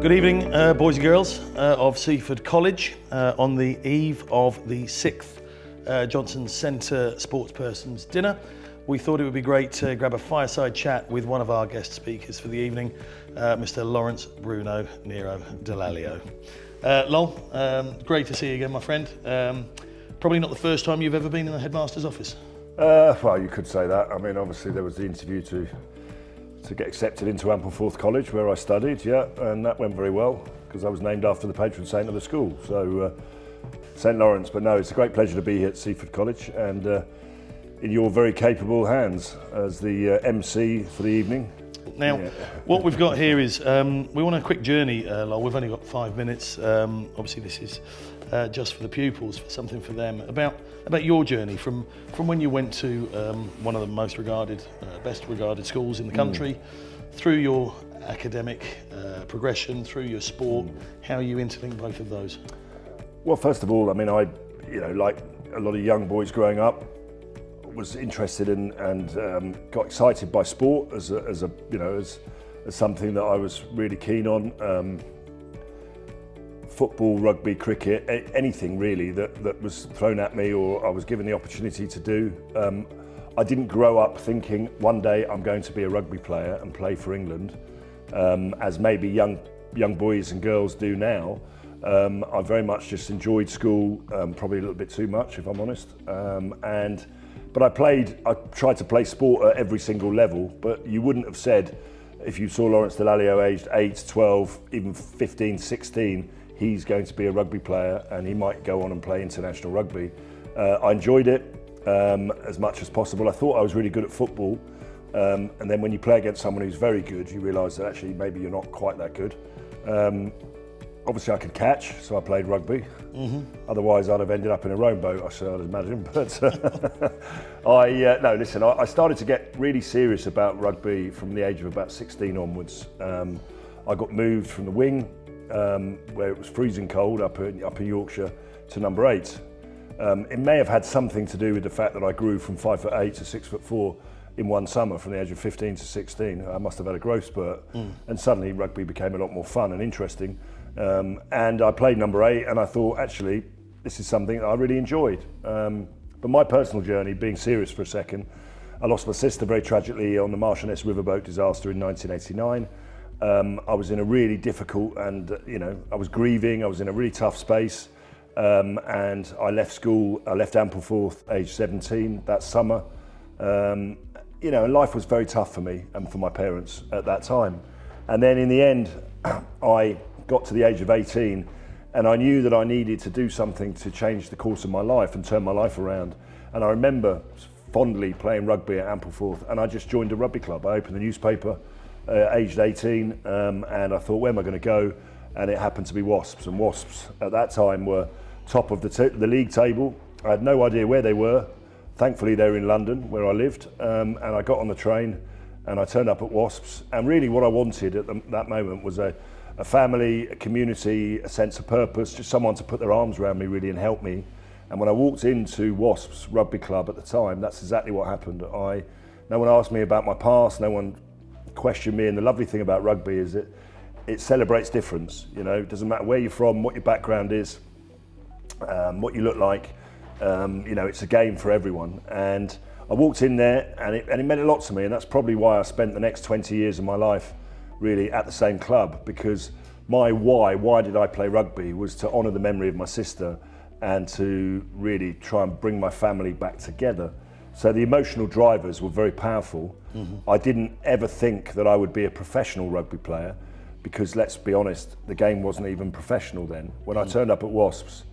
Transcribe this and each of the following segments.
Good evening, boys and girls of Seaford College. On the eve of the 6th Johnson Centre Sportspersons Dinner, we thought it would be great to grab a fireside chat with one of our guest speakers for the evening, Mr. Lawrence Bruno Nero Dallaglio. Lol, great to see you again, my friend. Probably not the first time you've ever been in the headmaster's office. Well, you could say that. I mean, obviously there was the interview to get accepted into Ampleforth College, where I studied, and that went very well because I was named after the patron saint of the school, so St Lawrence. But no, it's a great pleasure to be here at Seaford College and in your very capable hands as the MC for the evening. Now, what we've got here is, we want a quick journey, Lol. We've only got 5 minutes. Obviously this is just for the pupils, for something for them, about your journey from when you went to one of the most regarded, best regarded schools in the country, through your academic progression, through your sport, how you interlink both of those. Well, first of all, I mean, like a lot of young boys growing up, was interested in and got excited by sport as something that I was really keen on. Football, rugby, cricket, anything really that was thrown at me or I was given the opportunity to do. I didn't grow up thinking one day I'm going to be a rugby player and play for England, as maybe young boys and girls do now. I very much just enjoyed school, probably a little bit too much if I'm honest. But I tried to play sport at every single level, but you wouldn't have said, if you saw Lawrence Dallaglio aged 8, 12, even 15, 16, he's going to be a rugby player and he might go on and play international rugby. I enjoyed it as much as possible. I thought I was really good at football. And then when you play against someone who's very good, you realise that actually maybe you're not quite that good. Obviously I could catch, so I played rugby. Otherwise I'd have ended up in a rowboat, I should imagine. But I started to get really serious about rugby from the age of about 16 onwards. I got moved from the wing, where it was freezing cold up in Yorkshire, to number 8. It may have had something to do with the fact that I grew from 5'8" to 6'4" in one summer from the age of 15 to 16. I must have had a growth spurt, and suddenly rugby became a lot more fun and interesting. And I played number 8, and I thought, actually, this is something that I really enjoyed. But my personal journey, being serious for a second, I lost my sister very tragically on the Marchioness riverboat disaster in 1989. I was in a really difficult and, I was grieving, I was in a really tough space. And I left school, I left Ampleforth age 17 that summer. Life was very tough for me and for my parents at that time. And then in the end, I got to the age of 18 and I knew that I needed to do something to change the course of my life and turn my life around. And I remember fondly playing rugby at Ampleforth, and I just joined a rugby club. I opened the newspaper aged 18, and I thought, where am I going to go? And it happened to be Wasps, and Wasps at that time were top of the league table. I had no idea where they were. Thankfully they were in London where I lived, and I got on the train and I turned up at Wasps, and really what I wanted at that moment was a family, a community, a sense of purpose, just someone to put their arms around me really and help me. And when I walked into Wasps Rugby Club at the time, that's exactly what happened. No one asked me about my past, no one questioned me, and the lovely thing about rugby is that it celebrates difference. It doesn't matter where you're from, what your background is, what you look like. It's a game for everyone. And I walked in there and it meant a lot to me, and that's probably why I spent the next 20 years of my life really at the same club, because my why did I play rugby, was to honour the memory of my sister and to really try and bring my family back together. So the emotional drivers were very powerful. I didn't ever think that I would be a professional rugby player, because let's be honest, the game wasn't even professional then. When I turned up at Wasps,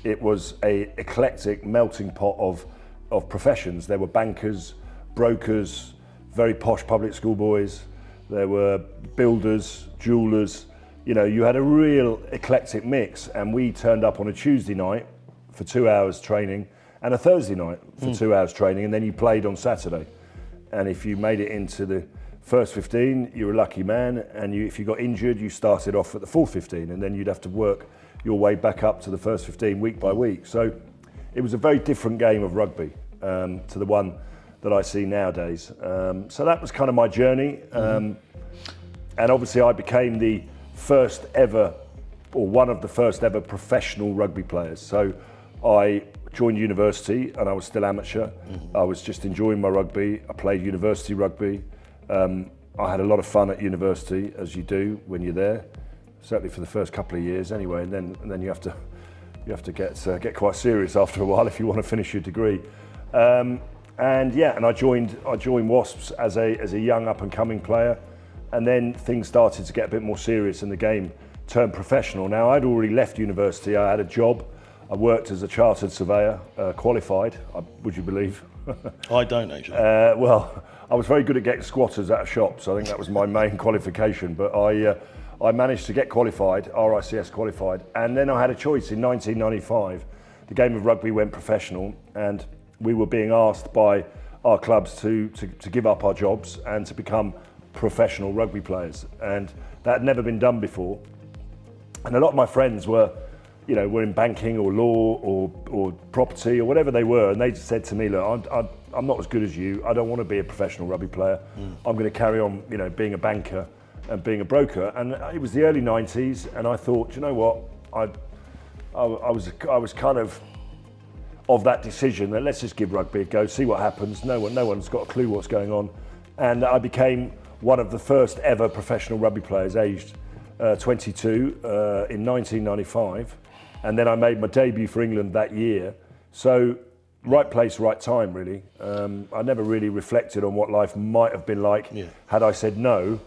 it was a eclectic melting pot of professions. There were bankers, brokers, very posh public school boys. There were builders, jewellers. You had a real eclectic mix, and we turned up on a Tuesday night for 2 hours training and a Thursday night for 2 hours training, and then you played on Saturday. And if you made it into the first 15, you were a lucky man, and if you got injured, you started off at the fourth 15, and then you'd have to work your way back up to the first 15 week by week. So it was a very different game of rugby to the one that I see nowadays. So that was kind of my journey. And obviously I became the first ever, or one of the first ever professional rugby players. So I joined university and I was still amateur. I was just enjoying my rugby. I played university rugby. I had a lot of fun at university, as you do when you're there, certainly for the first couple of years anyway, and then you have to get quite serious after a while if you want to finish your degree. And I joined Wasps as a young up and coming player, and then things started to get a bit more serious and the game turned professional. Now I'd already left university. I had a job. I worked as a chartered surveyor, qualified, would you believe? I don't actually. Well, I was very good at getting squatters out of shops. I think that was my main qualification, but I managed to get qualified, RICS qualified, and then I had a choice in 1995. The game of rugby went professional, and we were being asked by our clubs to give up our jobs and to become professional rugby players, and that had never been done before. And a lot of my friends were in banking or law or property or whatever they were, and they just said to me, look, I'm not as good as you. I don't want to be a professional rugby player. I'm going to carry on, being a banker and being a broker. And it was the early 90s, and I thought, do you know what? I was kind of that decision that let's just give rugby a go, see what happens. No one's got a clue what's going on, and I became one of the first ever professional rugby players, aged 22 in 1995, and then I made my debut for England that year. So right place, right time, really. I never really reflected on what life might have been like had I said no,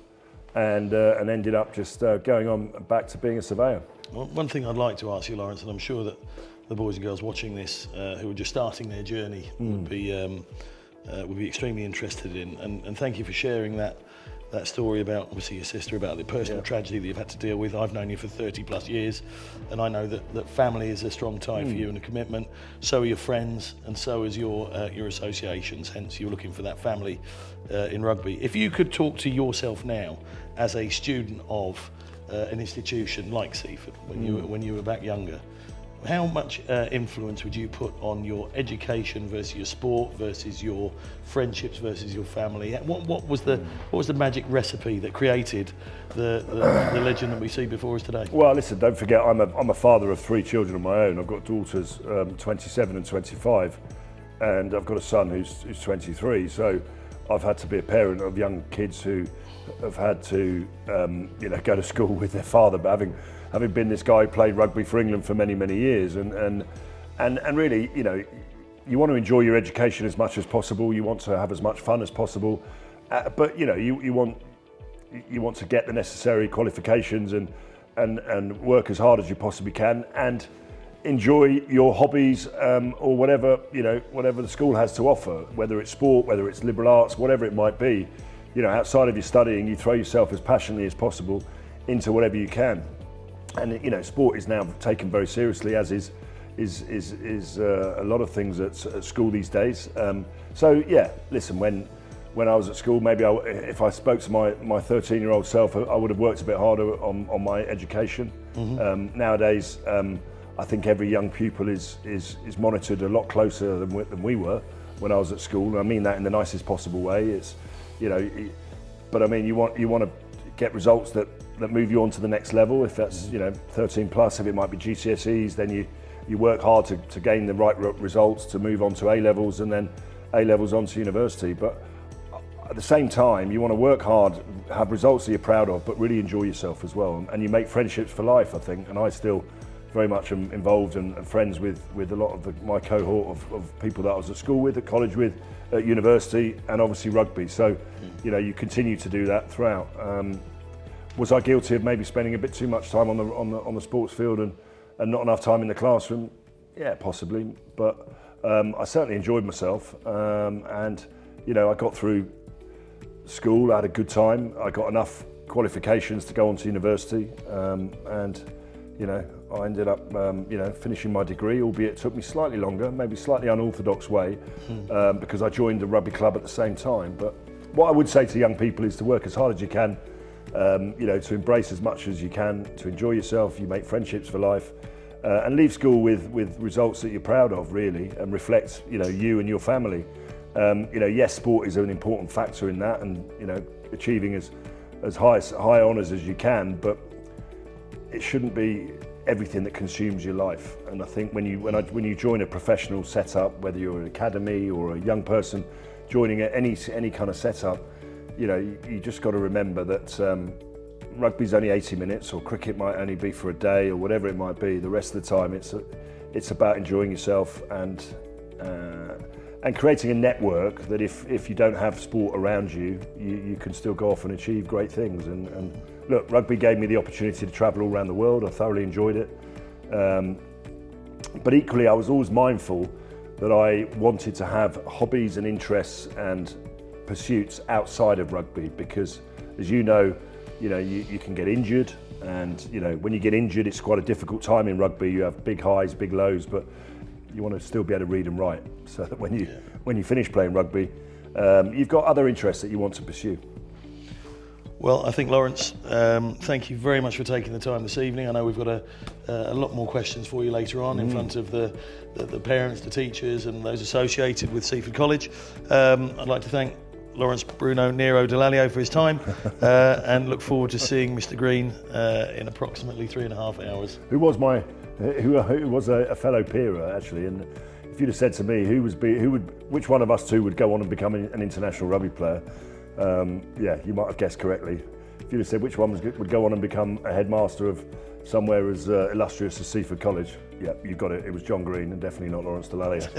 and ended up just going on back to being a surveyor. Well, one thing I'd like to ask you, Lawrence, and I'm sure that the boys and girls watching this who are just starting their journey would be extremely interested in, and thank you for sharing that story about obviously your sister, about the personal tragedy that you've had to deal with. I've known you for 30 plus years, and I know that family is a strong tie for you and a commitment. So are your friends, and so is your associations, hence you're looking for that family in rugby. If you could talk to yourself now as a student of an institution like Seaford when you were back younger, how much influence would you put on your education versus your sport versus your friendships versus your family? What was the magic recipe that created the legend that we see before us today? Well, listen, don't forget I'm a father of 3 children of my own. I've got daughters 27 and 25, and I've got a son who's 23. So I've had to be a parent of young kids who have had to go to school with their father, but having been this guy who played rugby for England for many, many years, and really, you want to enjoy your education as much as possible. You want to have as much fun as possible, but you want to get the necessary qualifications and work as hard as you possibly can, and enjoy your hobbies or whatever the school has to offer, whether it's sport, whether it's liberal arts, whatever it might be. Outside of your studying, you throw yourself as passionately as possible into whatever you can. And sport is now taken very seriously, as is a lot of things at school these days. So yeah, listen, when I was at school, maybe if I spoke to my 13-year-old self, I would have worked a bit harder on my education. Nowadays, I think every young pupil is monitored a lot closer than we were when I was at school. And I mean that in the nicest possible way. It's but I mean you want to get results that move you on to the next level. If that's 13 plus, if it might be GCSEs, then you work hard to gain the right results to move on to A levels, and then A levels on to university. But at the same time, you want to work hard, have results that you're proud of, but really enjoy yourself as well. And you make friendships for life, I think. And I still very much am involved and friends with a lot of my cohort of people that I was at school with, at college with, at university, and obviously rugby. So, you continue to do that throughout. Was I guilty of maybe spending a bit too much time on the sports field and not enough time in the classroom? Yeah, possibly. But I certainly enjoyed myself, and I got through school. I had a good time. I got enough qualifications to go on to university, and I ended up finishing my degree, albeit it took me slightly longer, maybe slightly unorthodox way, because I joined the rugby club at the same time. But what I would say to young people is to work as hard as you can. To embrace as much as you can, to enjoy yourself. You make friendships for life, and leave school with results that you're proud of, really, and reflect you and your family. Yes, sport is an important factor in that, and achieving as high honours as you can, but it shouldn't be everything that consumes your life. And I think when you join a professional setup, whether you're an academy or a young person joining any kind of setup, you know, you just got to remember that rugby's only 80 minutes, or cricket might only be for a day, or whatever it might be. The rest of the time, it's about enjoying yourself and creating a network that if you don't have sport around you, you can still go off and achieve great things. And look, rugby gave me the opportunity to travel all around the world. I thoroughly enjoyed it. But equally, I was always mindful that I wanted to have hobbies and interests and pursuits outside of rugby, because as you know, you can get injured, and you know, when you get injured, it's quite a difficult time in rugby. You have big highs, big lows, but you want to still be able to read and write, so that when you finish playing rugby, you've got other interests that you want to pursue. Well, I think, Lawrence, thank you very much for taking the time this evening. I know we've got a lot more questions for you later on in front of the parents, the teachers and those associated with Seaford College. I'd like to thank Lawrence Bruno Nero Dallaglio for his time, and look forward to seeing Mr. Green in approximately 3.5 hours. Who was a fellow peer actually, and if you'd have said to me which one of us two would go on and become an international rugby player, yeah, you might have guessed correctly. If you'd have said which one would go on and become a headmaster of somewhere as illustrious as Seaford College, yeah, you got it. It was John Green, and definitely not Lawrence Dallaglio.